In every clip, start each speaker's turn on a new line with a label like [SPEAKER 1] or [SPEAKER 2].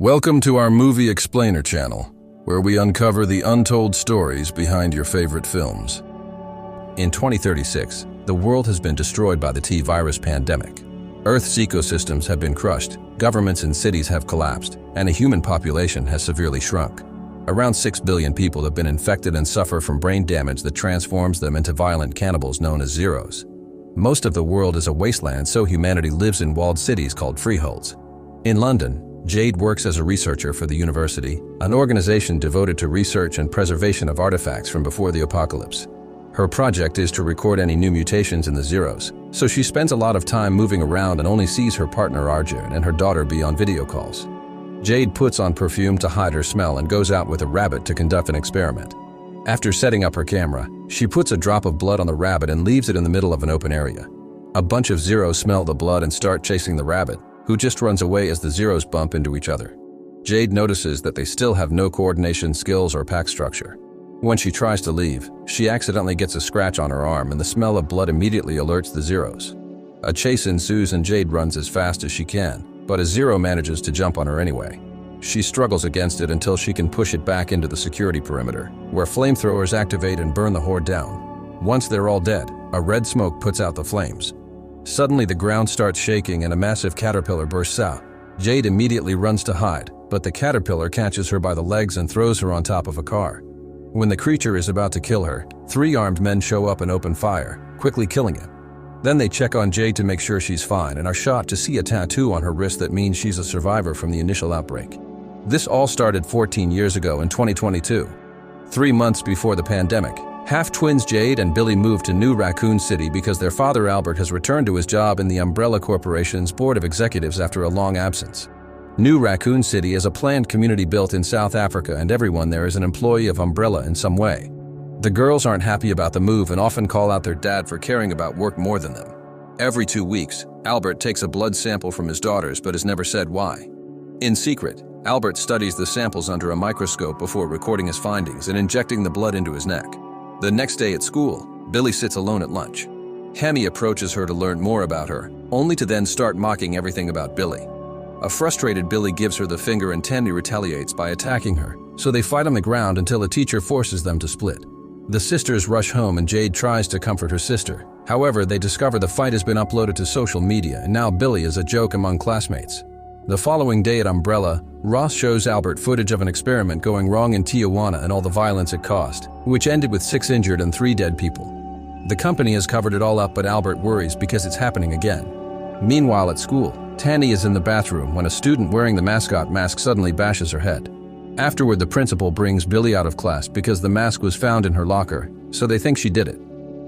[SPEAKER 1] Welcome to our Movie Explainer channel, where we uncover the untold stories behind your favorite films. In 2036, the world has been destroyed by the T-virus pandemic. Earth's ecosystems have been crushed, governments and cities have collapsed, and a human population has severely shrunk. Around 6 billion people have been infected and suffer from brain damage that transforms them into violent cannibals known as zeros. Most of the world is a wasteland, so humanity lives in walled cities called freeholds. In London, Jade works as a researcher for the university, an organization devoted to research and preservation of artifacts from before the apocalypse. Her project is to record any new mutations in the zeros, so she spends a lot of time moving around and only sees her partner Arjun and her daughter B on video calls. Jade puts on perfume to hide her smell and goes out with a rabbit to conduct an experiment. After setting up her camera, she puts a drop of blood on the rabbit and leaves it in the middle of an open area. A bunch of zeros smell the blood and start chasing the rabbit, who just runs away as the zeros bump into each other. Jade notices that they still have no coordination skills or pack structure. When she tries to leave, she accidentally gets a scratch on her arm and the smell of blood immediately alerts the zeros. A chase ensues and Jade runs as fast as she can, but a zero manages to jump on her anyway. She struggles against it until she can push it back into the security perimeter, where flamethrowers activate and burn the horde down. Once they're all dead, a red smoke puts out the flames. Suddenly the ground starts shaking and a massive caterpillar bursts out. Jade immediately runs to hide, but the caterpillar catches her by the legs and throws her on top of a car. When the creature is about to kill her, 3 armed men show up and open fire, quickly killing him. Then they check on Jade to make sure she's fine and are shocked to see a tattoo on her wrist that means she's a survivor from the initial outbreak. This all started 14 years ago in 2022. 3 months before the pandemic, half-twins Jade and Billy moved to New Raccoon City because their father Albert has returned to his job in the Umbrella Corporation's board of executives after a long absence. New Raccoon City is a planned community built in South Africa and everyone there is an employee of Umbrella in some way. The girls aren't happy about the move and often call out their dad for caring about work more than them. Every 2 weeks, Albert takes a blood sample from his daughters but has never said why. In secret, Albert studies the samples under a microscope before recording his findings and injecting the blood into his neck. The next day at school, Billy sits alone at lunch. Hammy approaches her to learn more about her, only to then start mocking everything about Billy. A frustrated Billy gives her the finger and Tammy retaliates by attacking her, so they fight on the ground until a teacher forces them to split. The sisters rush home and Jade tries to comfort her sister. However, they discover the fight has been uploaded to social media and now Billy is a joke among classmates. The following day at Umbrella, Ross shows Albert footage of an experiment going wrong in Tijuana and all the violence it caused, which ended with 6 injured and 3 dead people. The company has covered it all up, but Albert worries because it's happening again. Meanwhile at school, Tanny is in the bathroom when a student wearing the mascot mask suddenly bashes her head. Afterward, the principal brings Billy out of class because the mask was found in her locker, so they think she did it.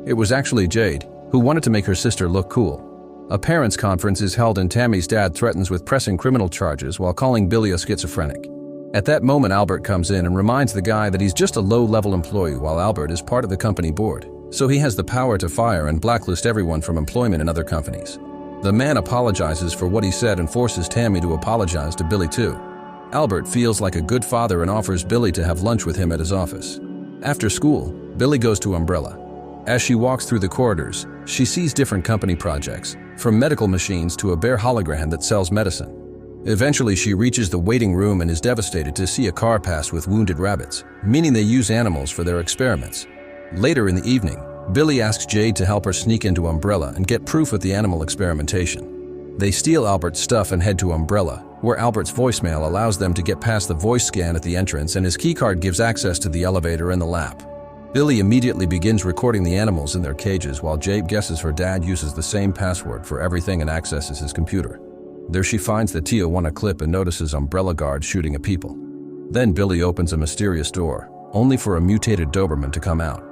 [SPEAKER 1] It was actually Jade, who wanted to make her sister look cool. A parents' conference is held and Tammy's dad threatens with pressing criminal charges while calling Billy a schizophrenic. At that moment, Albert comes in and reminds the guy that he's just a low-level employee while Albert is part of the company board, so he has the power to fire and blacklist everyone from employment in other companies. The man apologizes for what he said and forces Tammy to apologize to Billy too. Albert feels like a good father and offers Billy to have lunch with him at his office. After school, Billy goes to Umbrella. As she walks through the corridors, she sees different company projects, from medical machines to a bare hologram that sells medicine. Eventually, she reaches the waiting room and is devastated to see a car pass with wounded rabbits, meaning they use animals for their experiments. Later in the evening, Billy asks Jade to help her sneak into Umbrella and get proof of the animal experimentation. They steal Albert's stuff and head to Umbrella, where Albert's voicemail allows them to get past the voice scan at the entrance and his keycard gives access to the elevator and the lab. Billy immediately begins recording the animals in their cages while Jade guesses her dad uses the same password for everything and accesses his computer. There she finds the Tijuana clip and notices Umbrella guards shooting at people. Then Billy opens a mysterious door, only for a mutated Doberman to come out.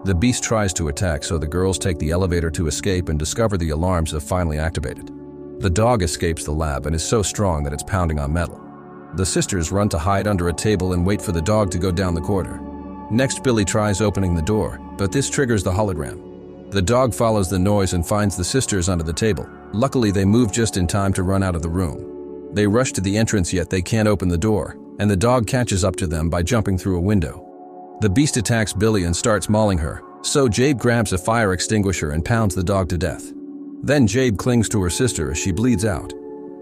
[SPEAKER 1] The beast tries to attack, so the girls take the elevator to escape and discover the alarms have finally activated. The dog escapes the lab and is so strong that it's pounding on metal. The sisters run to hide under a table and wait for the dog to go down the corridor. Next, Billy tries opening the door, but this triggers the hologram. The dog follows the noise and finds the sisters under the table. Luckily, they move just in time to run out of the room. They rush to the entrance, yet they can't open the door, and the dog catches up to them by jumping through a window. The beast attacks Billy and starts mauling her, so Jade grabs a fire extinguisher and pounds the dog to death. Then Jade clings to her sister as she bleeds out.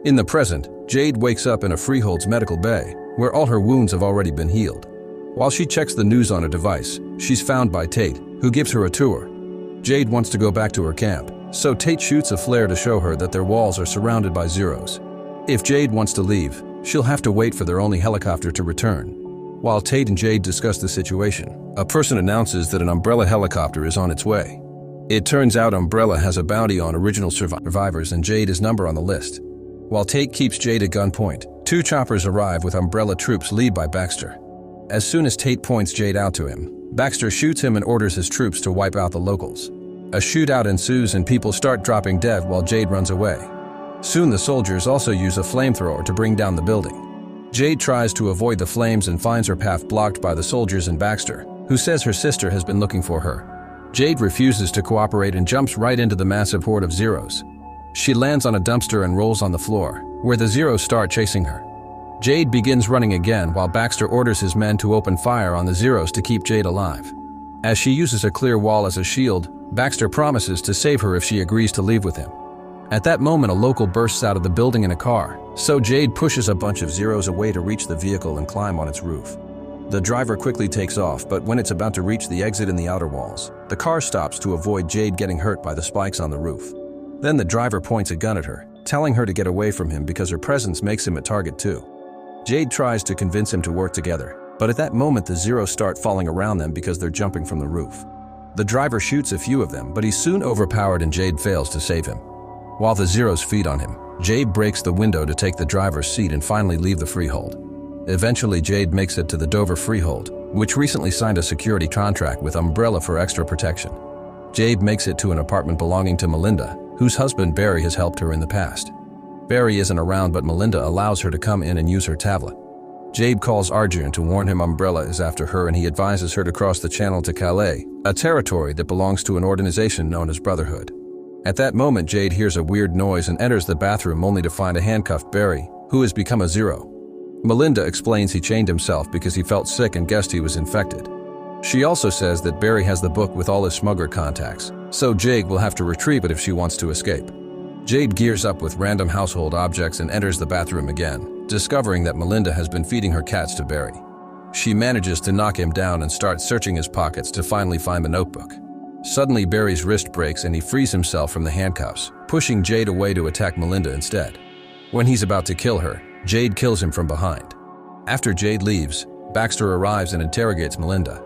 [SPEAKER 1] In the present, Jade wakes up in a Freehold's medical bay, where all her wounds have already been healed. While she checks the news on a device, she's found by Tate, who gives her a tour. Jade wants to go back to her camp, so Tate shoots a flare to show her that their walls are surrounded by Zeros. If Jade wants to leave, she'll have to wait for their only helicopter to return. While Tate and Jade discuss the situation, a person announces that an Umbrella helicopter is on its way. It turns out Umbrella has a bounty on original survivors and Jade is number on the list. While Tate keeps Jade at gunpoint, 2 choppers arrive with Umbrella troops led by Baxter. As soon as Tate points Jade out to him, Baxter shoots him and orders his troops to wipe out the locals. A shootout ensues and people start dropping dead while Jade runs away. Soon the soldiers also use a flamethrower to bring down the building. Jade tries to avoid the flames and finds her path blocked by the soldiers and Baxter, who says her sister has been looking for her. Jade refuses to cooperate and jumps right into the massive horde of Zeros. She lands on a dumpster and rolls on the floor, where the Zeros start chasing her. Jade begins running again while Baxter orders his men to open fire on the Zeros to keep Jade alive. As she uses a clear wall as a shield, Baxter promises to save her if she agrees to leave with him. At that moment, a local bursts out of the building in a car, so Jade pushes a bunch of Zeros away to reach the vehicle and climb on its roof. The driver quickly takes off, but when it's about to reach the exit in the outer walls, the car stops to avoid Jade getting hurt by the spikes on the roof. Then the driver points a gun at her, telling her to get away from him because her presence makes him a target too. Jade tries to convince him to work together, but at that moment the Zeros start falling around them because they're jumping from the roof. The driver shoots a few of them, but he's soon overpowered and Jade fails to save him. While the Zeros feed on him, Jade breaks the window to take the driver's seat and finally leave the Freehold. Eventually, Jade makes it to the Dover Freehold, which recently signed a security contract with Umbrella for extra protection. Jade makes it to an apartment belonging to Melinda, whose husband Barry has helped her in the past. Barry isn't around, but Melinda allows her to come in and use her tablet. Jade calls Arjun to warn him Umbrella is after her, and he advises her to cross the channel to Calais, a territory that belongs to an organization known as Brotherhood. At that moment, Jade hears a weird noise and enters the bathroom only to find a handcuffed Barry, who has become a Zero. Melinda explains he chained himself because he felt sick and guessed he was infected. She also says that Barry has the book with all his smuggler contacts, so Jade will have to retrieve it if she wants to escape. Jade gears up with random household objects and enters the bathroom again, discovering that Melinda has been feeding her cats to Barry. She manages to knock him down and starts searching his pockets to finally find the notebook. Suddenly, Barry's wrist breaks and he frees himself from the handcuffs, pushing Jade away to attack Melinda instead. When he's about to kill her, Jade kills him from behind. After Jade leaves, Baxter arrives and interrogates Melinda.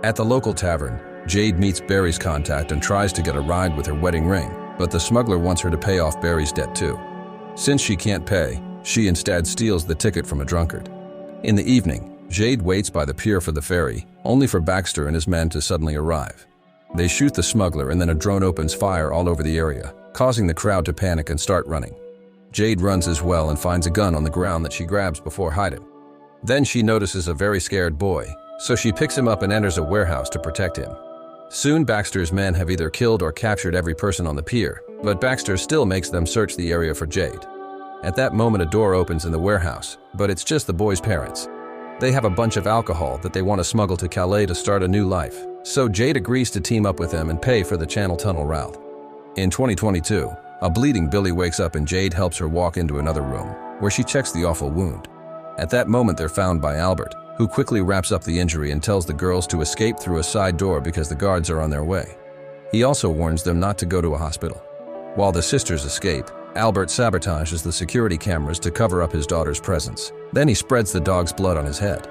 [SPEAKER 1] At the local tavern, Jade meets Barry's contact and tries to get a ride with her wedding ring, but the smuggler wants her to pay off Barry's debt too. Since she can't pay, she instead steals the ticket from a drunkard. In the evening, Jade waits by the pier for the ferry, only for Baxter and his men to suddenly arrive. They shoot the smuggler and then a drone opens fire all over the area, causing the crowd to panic and start running. Jade runs as well and finds a gun on the ground that she grabs before hiding. Then she notices a very scared boy, so she picks him up and enters a warehouse to protect him. Soon Baxter's men have either killed or captured every person on the pier, but Baxter still makes them search the area for Jade. At that moment, a door opens in the warehouse, but it's just the boy's parents. They have a bunch of alcohol that they want to smuggle to Calais to start a new life, so Jade agrees to team up with them and pay for the Channel Tunnel route. In 2022, a bleeding Billy wakes up and Jade helps her walk into another room, where she checks the awful wound. At that moment, they're found by Albert, who quickly wraps up the injury and tells the girls to escape through a side door because the guards are on their way. He also warns them not to go to a hospital. While the sisters escape, Albert sabotages the security cameras to cover up his daughter's presence. Then he spreads the dog's blood on his head.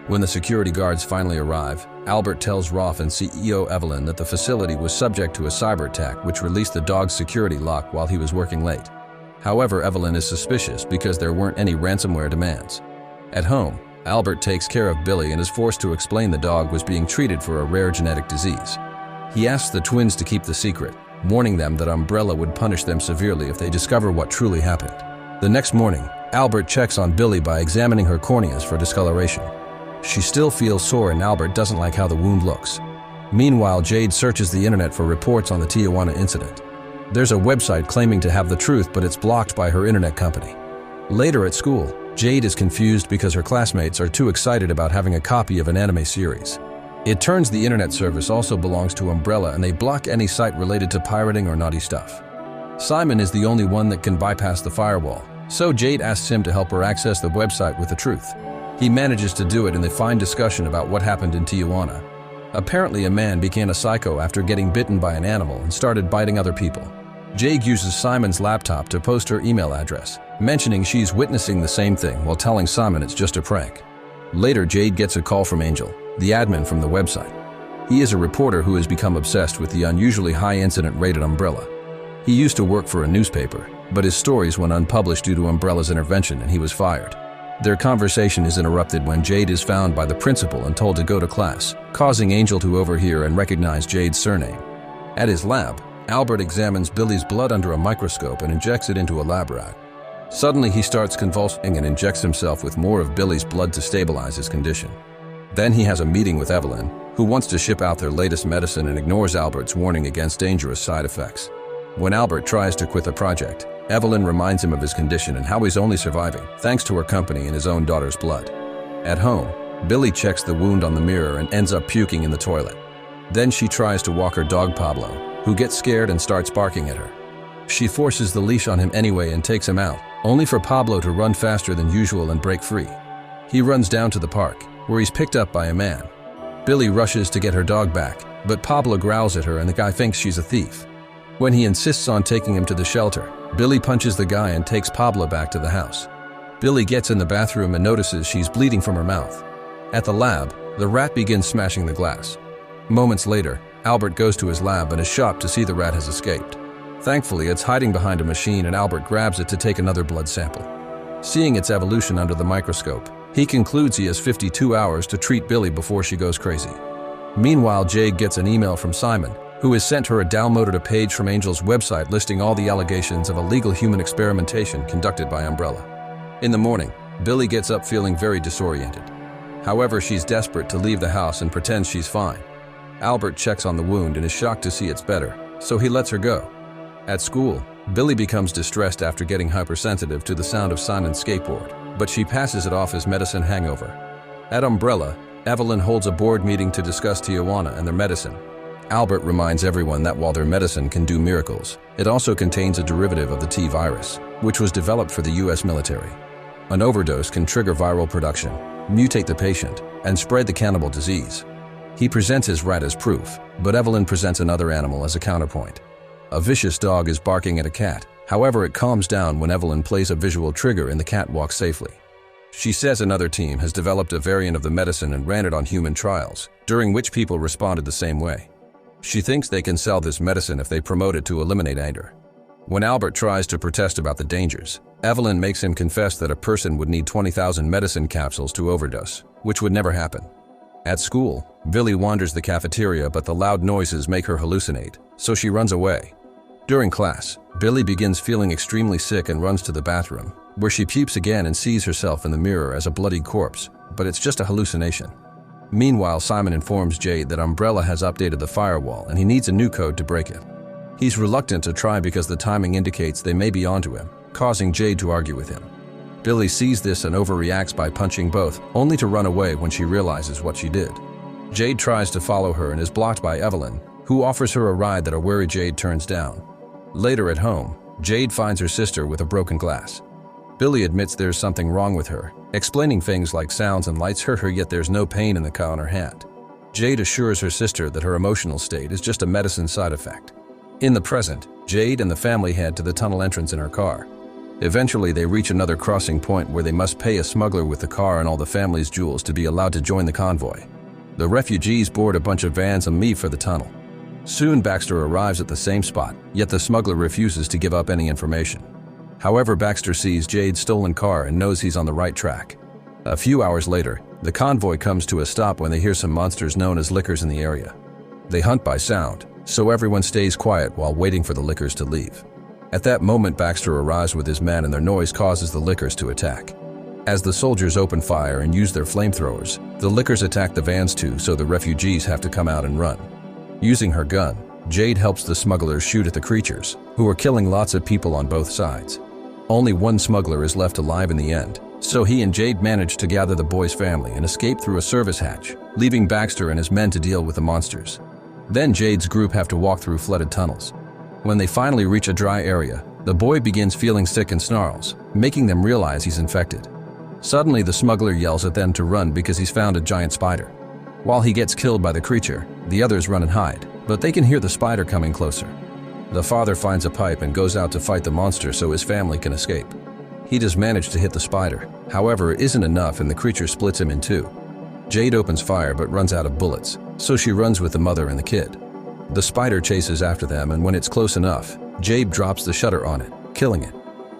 [SPEAKER 1] When the security guards finally arrive, Albert tells Rolf and CEO Evelyn that the facility was subject to a cyber attack which released the dog's security lock while he was working late. However, Evelyn is suspicious because there weren't any ransomware demands. At home, Albert takes care of Billy and is forced to explain the dog was being treated for a rare genetic disease. He asks the twins to keep the secret, warning them that Umbrella would punish them severely if they discover what truly happened. The next morning, Albert checks on Billy by examining her corneas for discoloration. She still feels sore and Albert doesn't like how the wound looks. Meanwhile, Jade searches the internet for reports on the Tijuana incident. There's a website claiming to have the truth, but it's blocked by her internet company. Later at school, Jade is confused because her classmates are too excited about having a copy of an anime series. It turns the internet service also belongs to Umbrella and they block any site related to pirating or naughty stuff. Simon is the only one that can bypass the firewall, So Jade asks him to help her access the website with the truth. He manages to do it, and they find discussion about what happened in Tijuana. Apparently, a man became a psycho after getting bitten by an animal and started biting other people. Jade uses Simon's laptop to post her email address, mentioning she's witnessing the same thing while telling Simon it's just a prank. Later, Jade gets a call from Angel, the admin from the website. He is a reporter who has become obsessed with the unusually high incident rate at Umbrella. He used to work for a newspaper, but his stories went unpublished due to Umbrella's intervention, and he was fired. Their conversation is interrupted when Jade is found by the principal and told to go to class, causing Angel to overhear and recognize Jade's surname. At his lab, Albert examines Billy's blood under a microscope and injects it into a lab rat. Suddenly, he starts convulsing and injects himself with more of Billy's blood to stabilize his condition. Then he has a meeting with Evelyn, who wants to ship out their latest medicine and ignores Albert's warning against dangerous side effects. When Albert tries to quit the project, Evelyn reminds him of his condition and how he's only surviving thanks to her company and his own daughter's blood. At home, Billy checks the wound on the mirror and ends up puking in the toilet. Then she tries to walk her dog Pablo, who gets scared and starts barking at her. She forces the leash on him anyway and takes him out, only for Pablo to run faster than usual and break free. He runs down to the park, where he's picked up by a man. Billy rushes to get her dog back, but Pablo growls at her and the guy thinks she's a thief. When he insists on taking him to the shelter, Billy punches the guy and takes Pablo back to the house. Billy gets in the bathroom and notices she's bleeding from her mouth. At the lab, the rat begins smashing the glass. Moments later, Albert goes to his lab and is shocked to see the rat has escaped. Thankfully, it's hiding behind a machine and Albert grabs it to take another blood sample. Seeing its evolution under the microscope, he concludes he has 52 hours to treat Billy before she goes crazy. Meanwhile, Jade gets an email from Simon, who has sent her a downloaded page from Angel's website listing all the allegations of illegal human experimentation conducted by Umbrella. In the morning, Billy gets up feeling very disoriented. However, she's desperate to leave the house and pretends she's fine. Albert checks on the wound and is shocked to see it's better, so he lets her go. At school, Billy becomes distressed after getting hypersensitive to the sound of Simon's skateboard, but she passes it off as medicine hangover. At Umbrella, Evelyn holds a board meeting to discuss Tijuana and their medicine. Albert reminds everyone that while their medicine can do miracles, it also contains a derivative of the T virus, which was developed for the US military. An overdose can trigger viral production, mutate the patient, and spread the cannibal disease. He presents his rat as proof, but Evelyn presents another animal as a counterpoint. A vicious dog is barking at a cat. However, it calms down when Evelyn plays a visual trigger and the cat walks safely. She says another team has developed a variant of the medicine and ran it on human trials, during which people responded the same way. She thinks they can sell this medicine if they promote it to eliminate anger. When Albert tries to protest about the dangers, Evelyn makes him confess that a person would need 20,000 medicine capsules to overdose, which would never happen. At school, Billy wanders the cafeteria, but the loud noises make her hallucinate, so she runs away. During class, Billy begins feeling extremely sick and runs to the bathroom, where she pukes again and sees herself in the mirror as a bloody corpse, but it's just a hallucination. Meanwhile, Simon informs Jade that Umbrella has updated the firewall and he needs a new code to break it. He's reluctant to try because the timing indicates they may be onto him, causing Jade to argue with him. Billy sees this and overreacts by punching both, only to run away when she realizes what she did. Jade tries to follow her and is blocked by Evelyn, who offers her a ride that a wary Jade turns down. Later at home, Jade finds her sister with a broken glass. Billy admits there's something wrong with her, explaining things like sounds and lights hurt her, yet there's no pain in the cut on her hand. Jade assures her sister that her emotional state is just a medicine side effect. In the present, Jade and the family head to the tunnel entrance in her car. Eventually, they reach another crossing point where they must pay a smuggler with the car and all the family's jewels to be allowed to join the convoy. The refugees board a bunch of vans and leave for the tunnel. Soon, Baxter arrives at the same spot, yet the smuggler refuses to give up any information. However, Baxter sees Jade's stolen car and knows he's on the right track. A few hours later, the convoy comes to a stop when they hear some monsters known as lickers in the area. They hunt by sound, so everyone stays quiet while waiting for the lickers to leave. At that moment, Baxter arrives with his men and their noise causes the lickers to attack. As the soldiers open fire and use their flamethrowers, the lickers attack the vans too, so the refugees have to come out and run. Using her gun, Jade helps the smugglers shoot at the creatures, who are killing lots of people on both sides. Only one smuggler is left alive in the end, so he and Jade manage to gather the boy's family and escape through a service hatch, leaving Baxter and his men to deal with the monsters. Then Jade's group have to walk through flooded tunnels. When they finally reach a dry area, The boy begins feeling sick and snarls, making them realize he's infected. Suddenly, the smuggler yells at them to run because he's found a giant spider. While he gets killed by the creature, the others run and hide, but they can hear the spider coming closer. The father finds a pipe and goes out to fight the monster so his family can escape. He does manage to hit the spider, however it isn't enough and the creature splits him in two. Jade opens fire but runs out of bullets, so she runs with the mother and the kid. The spider chases after them, and when it's close enough, Jade drops the shutter on it, killing it.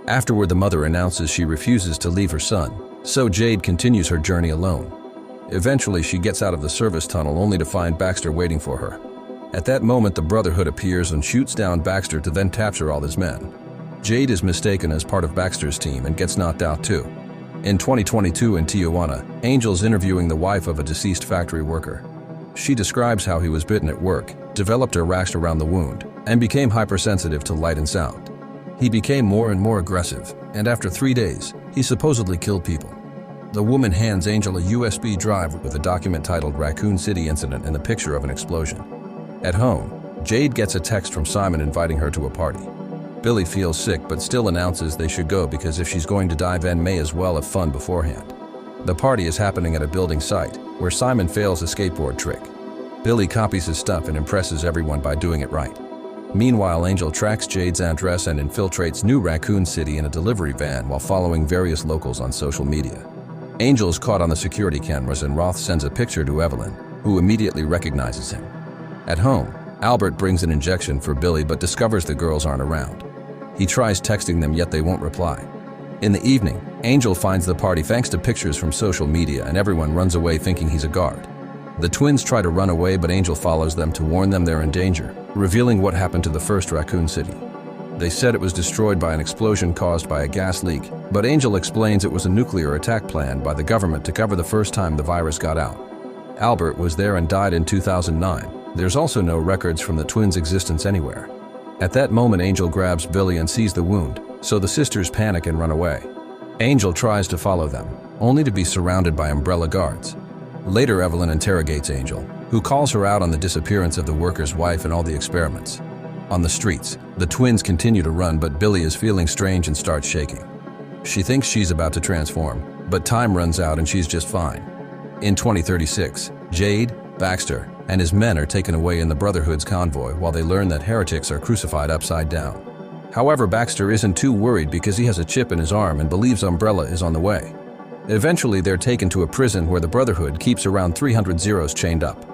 [SPEAKER 1] Afterward, the mother announces she refuses to leave her son, so Jade continues her journey alone. Eventually, she gets out of the service tunnel only to find Baxter waiting for her. At that moment, the Brotherhood appears and shoots down Baxter to then capture all his men. Jade is mistaken as part of Baxter's team and gets knocked out too. In 2022 in Tijuana, Angel's interviewing the wife of a deceased factory worker. She describes how he was bitten at work, developed a rash around the wound, and became hypersensitive to light and sound. He became more and more aggressive, and after 3 days, he supposedly killed people. The woman hands Angel a USB drive with a document titled Raccoon City Incident and a picture of an explosion. At home, Jade gets a text from Simon inviting her to a party. Billy feels sick but still announces they should go because if she's going to die, then may as well have fun beforehand. The party is happening at a building site, where Simon fails a skateboard trick. Billy copies his stuff and impresses everyone by doing it right. Meanwhile, Angel tracks Jade's address and infiltrates New Raccoon City in a delivery van while following various locals on social media. Angel is caught on the security cameras and Roth sends a picture to Evelyn, who immediately recognizes him. At home, Albert brings an injection for Billy but discovers the girls aren't around. He tries texting them, yet they won't reply. In the evening, Angel finds the party thanks to pictures from social media, and everyone runs away thinking he's a guard. The twins try to run away, but Angel follows them to warn them they're in danger, revealing what happened to the first Raccoon City. They said it was destroyed by an explosion caused by a gas leak, but Angel explains it was a nuclear attack planned by the government to cover the first time the virus got out. Albert was there and died in 2009. There's also no records from the twins' existence anywhere. At that moment, Angel grabs Billy and sees the wound, so the sisters panic and run away. Angel tries to follow them, only to be surrounded by umbrella guards. Later, Evelyn interrogates Angel, who calls her out on the disappearance of the worker's wife and all the experiments. On the streets, the twins continue to run, but Billy is feeling strange and starts shaking. She thinks she's about to transform, but time runs out and she's just fine. In 2036, Jade, Baxter, and his men are taken away in the Brotherhood's convoy while they learn that heretics are crucified upside down. However, Baxter isn't too worried because he has a chip in his arm and believes Umbrella is on the way. Eventually, they're taken to a prison where the Brotherhood keeps around 300 Zeros chained up.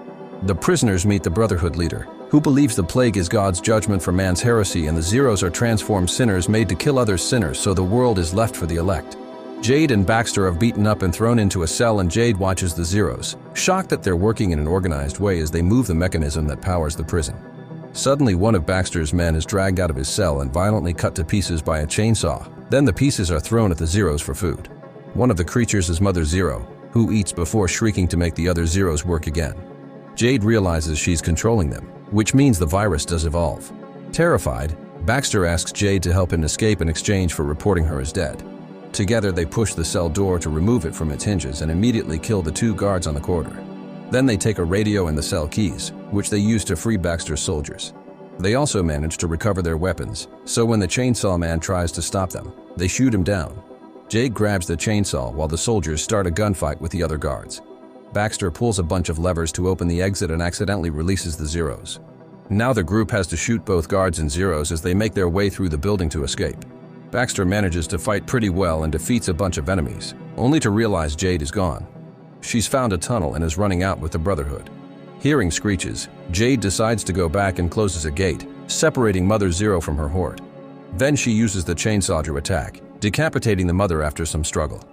[SPEAKER 1] The prisoners meet the Brotherhood leader, who believes the plague is God's judgment for man's heresy and the Zeros are transformed sinners made to kill other sinners, so the world is left for the elect. Jade and Baxter are beaten up and thrown into a cell, and Jade watches the Zeros, shocked that they're working in an organized way as they move the mechanism that powers the prison. Suddenly, one of Baxter's men is dragged out of his cell and violently cut to pieces by a chainsaw. Then the pieces are thrown at the Zeros for food. One of the creatures is Mother Zero, who eats before shrieking to make the other Zeros work again. Jade realizes she's controlling them, which means the virus does evolve. Terrified, Baxter asks Jade to help him escape in exchange for reporting her as dead. Together, they push the cell door to remove it from its hinges and immediately kill the 2 guards on the corridor. Then they take a radio and the cell keys, which they use to free Baxter's soldiers. They also manage to recover their weapons, so when the chainsaw man tries to stop them, they shoot him down. Jade grabs the chainsaw while the soldiers start a gunfight with the other guards. Baxter pulls a bunch of levers to open the exit and accidentally releases the Zeros. Now the group has to shoot both guards and Zeros as they make their way through the building to escape. Baxter manages to fight pretty well and defeats a bunch of enemies, only to realize Jade is gone. She's found a tunnel and is running out with the Brotherhood. Hearing screeches, Jade decides to go back and closes a gate, separating Mother Zero from her horde. Then she uses the chainsaw to attack, decapitating the mother after some struggle.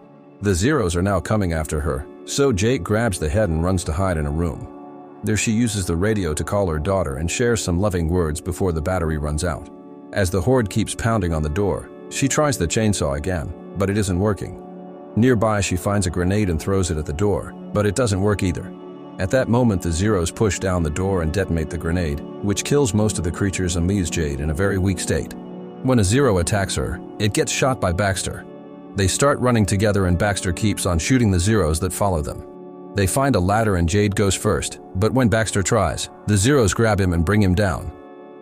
[SPEAKER 1] The Zeros are now coming after her, so Jade grabs the head and runs to hide in a room. There she uses the radio to call her daughter and shares some loving words before the battery runs out. As the horde keeps pounding on the door, she tries the chainsaw again, but it isn't working. Nearby, she finds a grenade and throws it at the door, but it doesn't work either. At that moment, the Zeros push down the door and detonate the grenade, which kills most of the creatures and leaves Jade in a very weak state. When a Zero attacks her, it gets shot by Baxter. They start running together and Baxter keeps on shooting the Zeros that follow them. They find a ladder and Jade goes first, but when Baxter tries, the Zeros grab him and bring him down.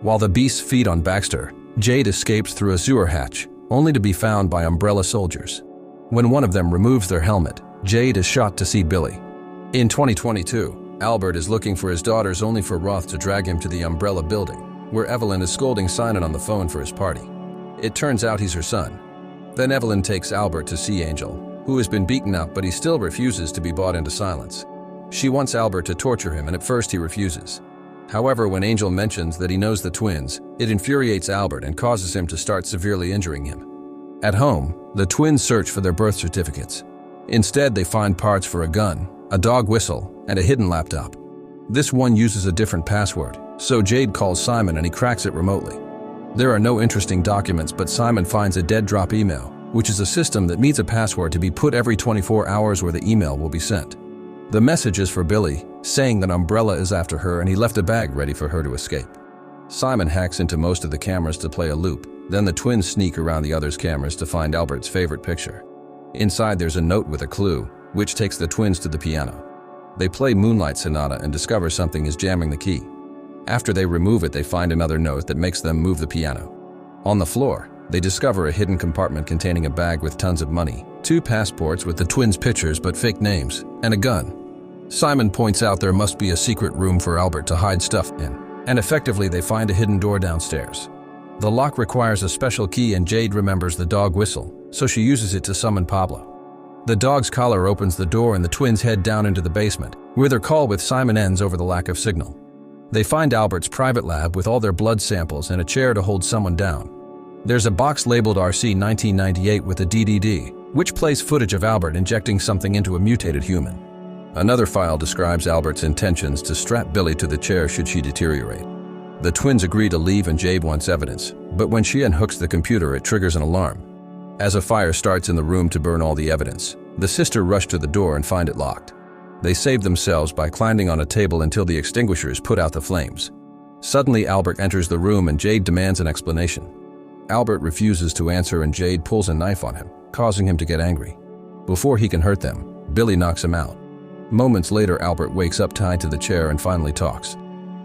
[SPEAKER 1] While the beasts feed on Baxter, Jade escapes through a sewer hatch, only to be found by Umbrella soldiers. When one of them removes their helmet, Jade is shot to see Billy. In 2022, Albert is looking for his daughters only for Roth to drag him to the Umbrella building, where Evelyn is scolding Simon on the phone for his party. It turns out he's her son. Then Evelyn takes Albert to see Angel, who has been beaten up but he still refuses to be bought into silence. She wants Albert to torture him and at first he refuses. However, when Angel mentions that he knows the twins, it infuriates Albert and causes him to start severely injuring him. At home, the twins search for their birth certificates. Instead, they find parts for a gun, a dog whistle, and a hidden laptop. This one uses a different password, so Jade calls Simon and he cracks it remotely. There are no interesting documents, but Simon finds a dead drop email, which is a system that needs a password to be put every 24 hours where the email will be sent. The message is for Billy, saying that Umbrella is after her and he left a bag ready for her to escape. Simon hacks into most of the cameras to play a loop, then the twins sneak around the others' cameras to find Albert's favorite picture. Inside there's a note with a clue, which takes the twins to the piano. They play Moonlight Sonata and discover something is jamming the key. After they remove it, they find another note that makes them move the piano. On the floor, they discover a hidden compartment containing a bag with tons of money, 2 passports with the twins' pictures but fake names, and a gun. Simon points out there must be a secret room for Albert to hide stuff in, and effectively they find a hidden door downstairs. The lock requires a special key and Jade remembers the dog whistle, so she uses it to summon Pablo. The dog's collar opens the door and the twins head down into the basement, where their call with Simon ends over the lack of signal. They find Albert's private lab with all their blood samples and a chair to hold someone down. There's a box labeled RC 1998 with a DDD, which plays footage of Albert injecting something into a mutated human. Another file describes Albert's intentions to strap Billy to the chair should she deteriorate. The twins agree to leave and Jade wants evidence, but when she unhooks the computer, it triggers an alarm. As a fire starts in the room to burn all the evidence, the sisters rush to the door and find it locked. They save themselves by climbing on a table until the extinguishers put out the flames. Suddenly, Albert enters the room and Jade demands an explanation. Albert refuses to answer and Jade pulls a knife on him, causing him to get angry. Before he can hurt them, Billy knocks him out. Moments later, Albert wakes up tied to the chair and finally talks.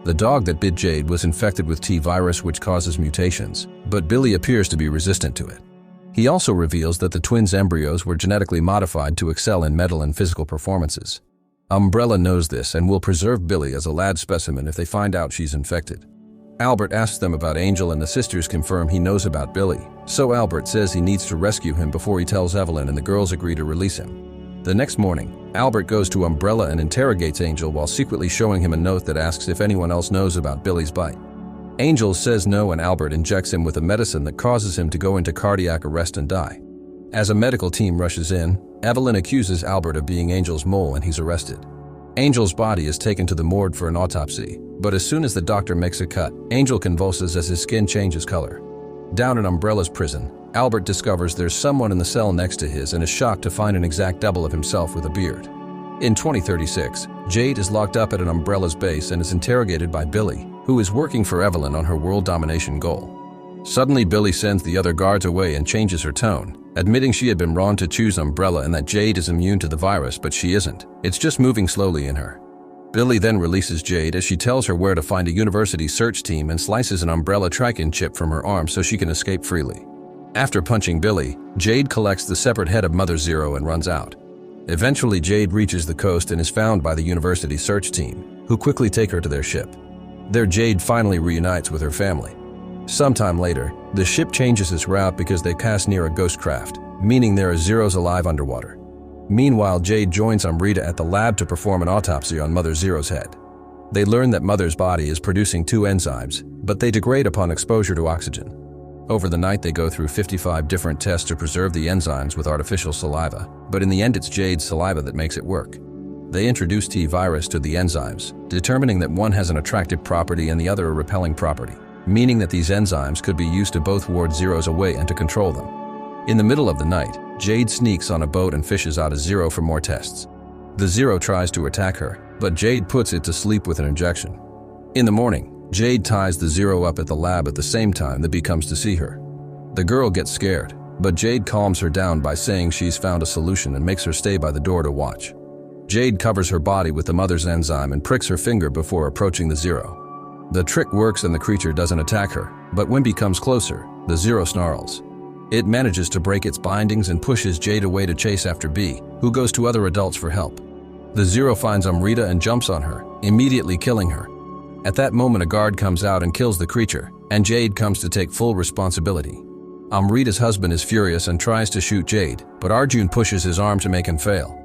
[SPEAKER 1] The dog that bit Jade was infected with T-virus, which causes mutations, but Billy appears to be resistant to it. He also reveals that the twins' embryos were genetically modified to excel in mental and physical performances. Umbrella knows this and will preserve Billy as a lab specimen if they find out she's infected. Albert asks them about Angel and the sisters confirm he knows about Billy, so Albert says he needs to rescue him before he tells Evelyn and the girls agree to release him. The next morning, Albert goes to Umbrella and interrogates Angel while secretly showing him a note that asks if anyone else knows about Billy's bite. Angel says no and Albert injects him with a medicine that causes him to go into cardiac arrest and die. As a medical team rushes in, Evelyn accuses Albert of being Angel's mole and he's arrested. Angel's body is taken to the morgue for an autopsy, but as soon as the doctor makes a cut, Angel convulses as his skin changes color. Down in Umbrella's prison, Albert discovers there's someone in the cell next to his and is shocked to find an exact double of himself with a beard. In 2036, Jade is locked up at an Umbrella's base and is interrogated by Billy, who is working for Evelyn on her world domination goal. Suddenly, Billy sends the other guards away and changes her tone, admitting she had been wrong to choose Umbrella and that Jade is immune to the virus, but she isn't. It's just moving slowly in her. Billy then releases Jade as she tells her where to find a university search team and slices an Umbrella Triton chip from her arm so she can escape freely. After punching Billy, Jade collects the separate head of Mother Zero and runs out. Eventually, Jade reaches the coast and is found by the university search team, who quickly take her to their ship. There, Jade finally reunites with her family. Sometime later, the ship changes its route because they pass near a ghost craft, meaning there are Zeros alive underwater. Meanwhile, Jade joins Amrita at the lab to perform an autopsy on Mother Zero's head. They learn that Mother's body is producing 2 enzymes, but they degrade upon exposure to oxygen. Over the night, they go through 55 different tests to preserve the enzymes with artificial saliva, but in the end it's Jade's saliva that makes it work. They introduce T-virus to the enzymes, determining that one has an attractive property and the other a repelling property, meaning that these enzymes could be used to both ward Zeros away and to control them. In the middle of the night, Jade sneaks on a boat and fishes out a Zero for more tests. The Zero tries to attack her, but Jade puts it to sleep with an injection. In the morning, Jade ties the Zero up at the lab at the same time that he comes to see her. The girl gets scared, but Jade calms her down by saying she's found a solution and makes her stay by the door to watch. Jade covers her body with the Mother's enzyme and pricks her finger before approaching the Zero. The trick works and the creature doesn't attack her, But when B comes closer, the Zero snarls. It manages to break its bindings and pushes Jade away to chase after B, who goes to other adults for help. The Zero finds Amrita and jumps on her, immediately killing her. At that moment, a guard comes out and kills the creature, and Jade comes to take full responsibility. Amrita's husband is furious and tries to shoot Jade, but Arjun pushes his arm to make him fail.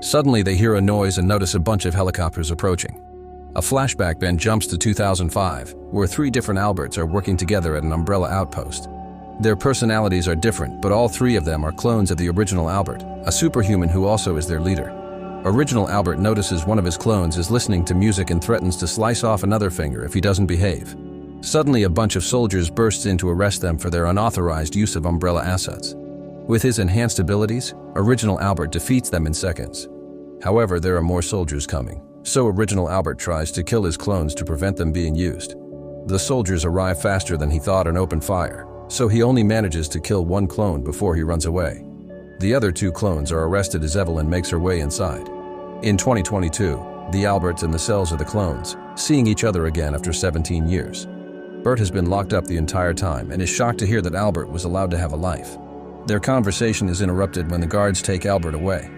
[SPEAKER 1] Suddenly, they hear a noise and notice a bunch of helicopters approaching. A flashback then jumps to 2005, where 3 different Alberts are working together at an Umbrella outpost. Their personalities are different, but all 3 of them are clones of the original Albert, a superhuman who also is their leader. Original Albert notices one of his clones is listening to music and threatens to slice off another finger if he doesn't behave. Suddenly, a bunch of soldiers bursts in to arrest them for their unauthorized use of Umbrella assets. With his enhanced abilities, Original Albert defeats them in seconds. However, there are more soldiers coming, so Original Albert tries to kill his clones to prevent them being used. The soldiers arrive faster than he thought and open fire, so he only manages to kill 1 clone before he runs away. The other 2 clones are arrested as Evelyn makes her way inside. In 2022, the Alberts in the cells are the clones, seeing each other again after 17 years. Bert has been locked up the entire time and is shocked to hear that Albert was allowed to have a life. Their conversation is interrupted when the guards take Albert away.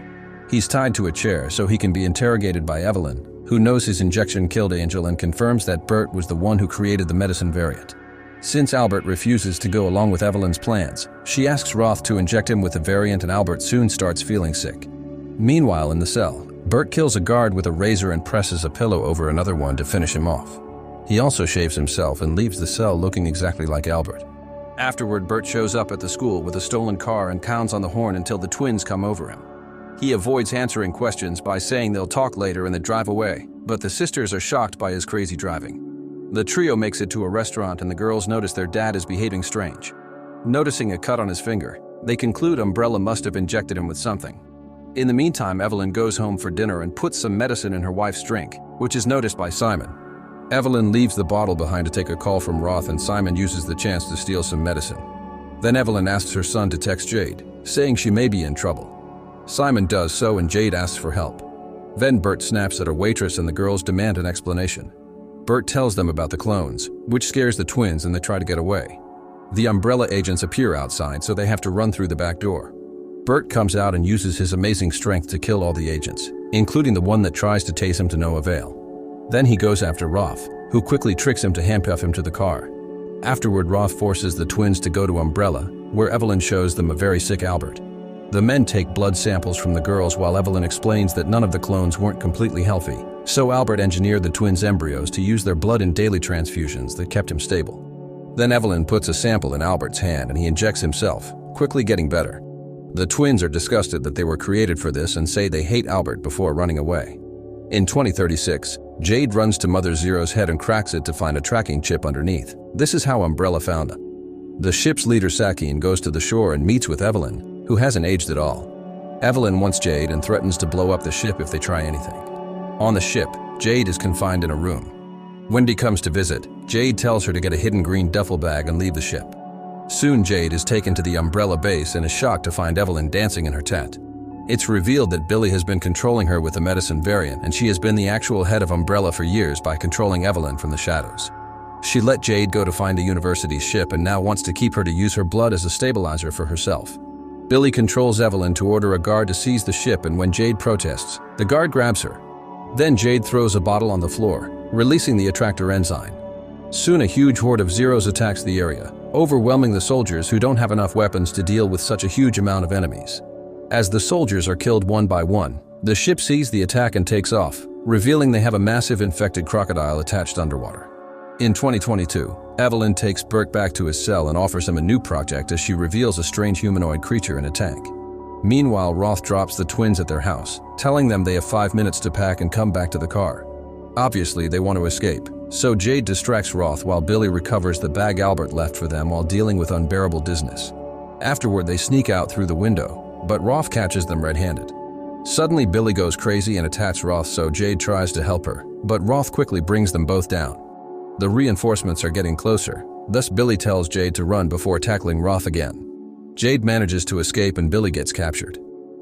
[SPEAKER 1] He's tied to a chair so he can be interrogated by Evelyn, who knows his injection killed Angel and confirms that Bert was the one who created the medicine variant. Since Albert refuses to go along with Evelyn's plans, she asks Roth to inject him with the variant and Albert soon starts feeling sick. Meanwhile, in the cell, Bert kills a guard with a razor and presses a pillow over another one to finish him off. He also shaves himself and leaves the cell looking exactly like Albert. Afterward, Bert shows up at the school with a stolen car and pounds on the horn until the twins come over him. He avoids answering questions by saying they'll talk later and they drive away, but the sisters are shocked by his crazy driving. The trio makes it to a restaurant and the girls notice their dad is behaving strange. Noticing a cut on his finger, they conclude Umbrella must have injected him with something. In the meantime, Evelyn goes home for dinner and puts some medicine in her wife's drink, which is noticed by Simon. Evelyn leaves the bottle behind to take a call from Roth and Simon uses the chance to steal some medicine. Then Evelyn asks her son to text Jade, saying she may be in trouble. Simon does so and Jade asks for help. Then Bert snaps at a waitress and the girls demand an explanation. Bert tells them about the clones, which scares the twins and they try to get away. The Umbrella agents appear outside, so they have to run through the back door. Bert comes out and uses his amazing strength to kill all the agents, including the one that tries to tase him to no avail. Then he goes after Roth, who quickly tricks him to handcuff him to the car. Afterward, Roth forces the twins to go to Umbrella, where Evelyn shows them a very sick Albert. The men take blood samples from the girls while Evelyn explains that none of the clones weren't completely healthy, so Albert engineered the twins' embryos to use their blood in daily transfusions that kept him stable. Then Evelyn puts a sample in Albert's hand and he injects himself, quickly getting better. The twins are disgusted that they were created for this and say they hate Albert before running away. In 2036, Jade runs to Mother Zero's head and cracks it to find a tracking chip underneath. This is how Umbrella found them. The ship's leader Sakine goes to the shore and meets with Evelyn, who hasn't aged at all. Evelyn wants Jade and threatens to blow up the ship if they try anything. On the ship, Jade is confined in a room. Wendy comes to visit. Jade tells her to get a hidden green duffel bag and leave the ship. Soon Jade is taken to the Umbrella base and is shocked to find Evelyn dancing in her tent. It's revealed that Billy has been controlling her with the medicine variant and she has been the actual head of Umbrella for years by controlling Evelyn from the shadows. She let Jade go to find a university ship and now wants to keep her to use her blood as a stabilizer for herself. Billy controls Evelyn to order a guard to seize the ship, and when Jade protests, the guard grabs her. Then Jade throws a bottle on the floor, releasing the attractor enzyme. Soon a huge horde of Zeros attacks the area, overwhelming the soldiers who don't have enough weapons to deal with such a huge amount of enemies. As the soldiers are killed one by one, the ship sees the attack and takes off, revealing they have a massive infected crocodile attached underwater. In 2022, Evelyn takes Bert back to his cell and offers him a new project as she reveals a strange humanoid creature in a tank. Meanwhile, Roth drops the twins at their house, telling them they have 5 minutes to pack and come back to the car. Obviously, they want to escape, so Jade distracts Roth while Billy recovers the bag Albert left for them while dealing with unbearable dizziness. Afterward, they sneak out through the window, but Roth catches them red-handed. Suddenly, Billy goes crazy and attacks Roth, so Jade tries to help her, but Roth quickly brings them both down. The reinforcements are getting closer, thus Billy tells Jade to run before tackling Roth again. Jade manages to escape and Billy gets captured.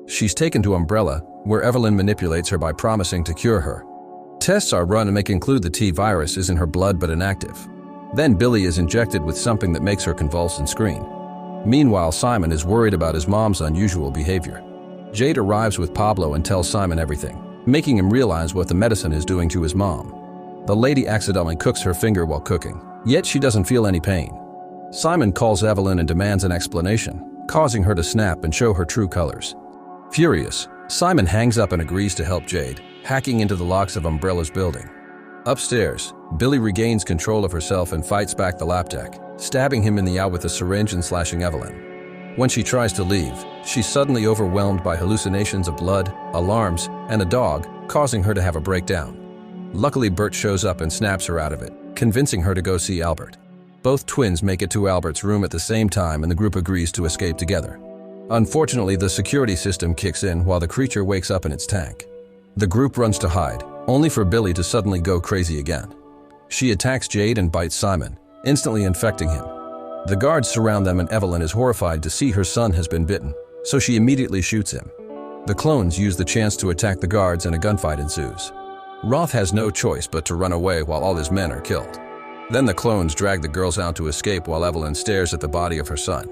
[SPEAKER 1] She's taken to Umbrella, where Evelyn manipulates her by promising to cure her. Tests are run and may conclude the T-virus is in her blood but inactive. Then Billy is injected with something that makes her convulse and scream. Meanwhile, Simon is worried about his mom's unusual behavior. Jade arrives with Pablo and tells Simon everything, making him realize what the medicine is doing to his mom. The lady accidentally cooks her finger while cooking, yet she doesn't feel any pain. Simon calls Evelyn and demands an explanation, causing her to snap and show her true colors. Furious, Simon hangs up and agrees to help Jade, hacking into the locks of Umbrella's building. Upstairs, Billy regains control of herself and fights back the lap tech, stabbing him in the eye with a syringe and slashing Evelyn. When she tries to leave, she's suddenly overwhelmed by hallucinations of blood, alarms, and a dog, causing her to have a breakdown. Luckily, Bert shows up and snaps her out of it, convincing her to go see Albert. Both twins make it to Albert's room at the same time and the group agrees to escape together. Unfortunately, the security system kicks in while the creature wakes up in its tank. The group runs to hide, only for Billy to suddenly go crazy again. She attacks Jade and bites Simon, instantly infecting him. The guards surround them and Evelyn is horrified to see her son has been bitten, so she immediately shoots him. The clones use the chance to attack the guards and a gunfight ensues. Roth has no choice but to run away while all his men are killed. Then the clones drag the girls out to escape while Evelyn stares at the body of her son.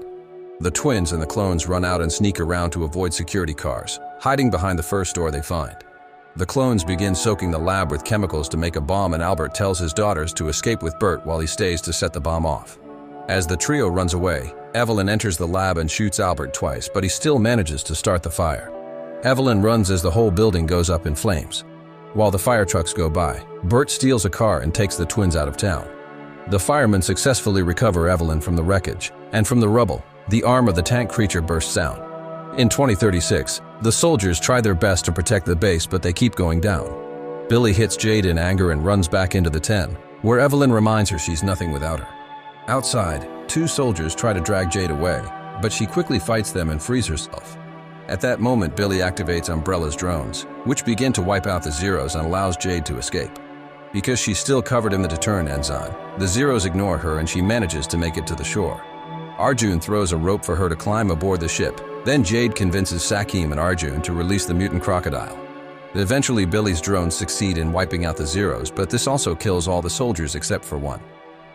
[SPEAKER 1] The twins and the clones run out and sneak around to avoid security cars, hiding behind the first door they find. The clones begin soaking the lab with chemicals to make a bomb and Albert tells his daughters to escape with Bert while he stays to set the bomb off. As the trio runs away, Evelyn enters the lab and shoots Albert twice, but he still manages to start the fire. Evelyn runs as the whole building goes up in flames. While the fire trucks go by, Bert steals a car and takes the twins out of town. The firemen successfully recover Evelyn from the wreckage, and from the rubble, the arm of the tank creature bursts out. In 2036, the soldiers try their best to protect the base, but they keep going down. Billy hits Jade in anger and runs back into the tent, where Evelyn reminds her she's nothing without her. Outside, two soldiers try to drag Jade away, but she quickly fights them and frees herself. At that moment, Billy activates Umbrella's drones, which begin to wipe out the Zeros and allows Jade to escape. Because she's still covered in the deterrent enzyme, the Zeros ignore her and she manages to make it to the shore. Arjun throws a rope for her to climb aboard the ship. Then Jade convinces Sakim and Arjun to release the mutant crocodile. Eventually, Billy's drones succeed in wiping out the Zeros, but this also kills all the soldiers except for one.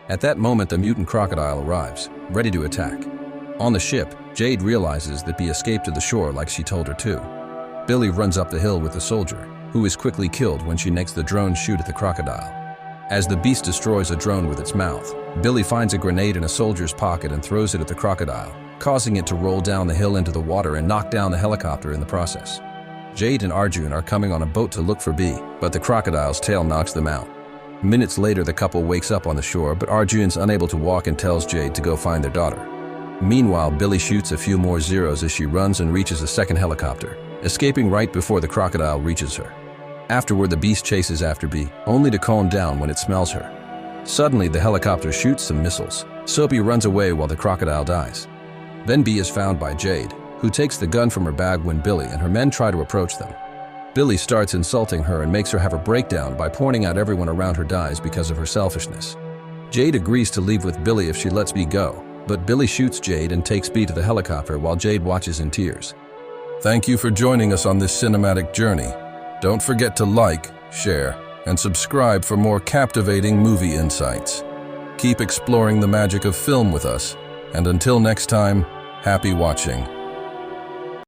[SPEAKER 1] At that moment, the mutant crocodile arrives, ready to attack. On the ship, Jade realizes that Bee escaped to the shore like she told her to. Billy runs up the hill with the soldier, who is quickly killed when she makes the drone shoot at the crocodile. As the beast destroys a drone with its mouth, Billy finds a grenade in a soldier's pocket and throws it at the crocodile, causing it to roll down the hill into the water and knock down the helicopter in the process. Jade and Arjun are coming on a boat to look for Bee, but the crocodile's tail knocks them out. Minutes later, the couple wakes up on the shore, but Arjun's unable to walk and tells Jade to go find their daughter. Meanwhile, Billy shoots a few more Zeros as she runs and reaches a second helicopter, escaping right before the crocodile reaches her. Afterward, the beast chases after Bee, only to calm down when it smells her. Suddenly, the helicopter shoots some missiles, so Bee runs away while the crocodile dies. Then Bee is found by Jade, who takes the gun from her bag when Billy and her men try to approach them. Billy starts insulting her and makes her have a breakdown by pointing out everyone around her dies because of her selfishness. Jade agrees to leave with Billy if she lets Bee go, but Billy shoots Jade and takes Bee to the helicopter while Jade watches in tears. Thank you for joining us on this cinematic journey. Don't forget to like, share, and subscribe for more captivating movie insights. Keep exploring the magic of film with us, and until next time, happy watching.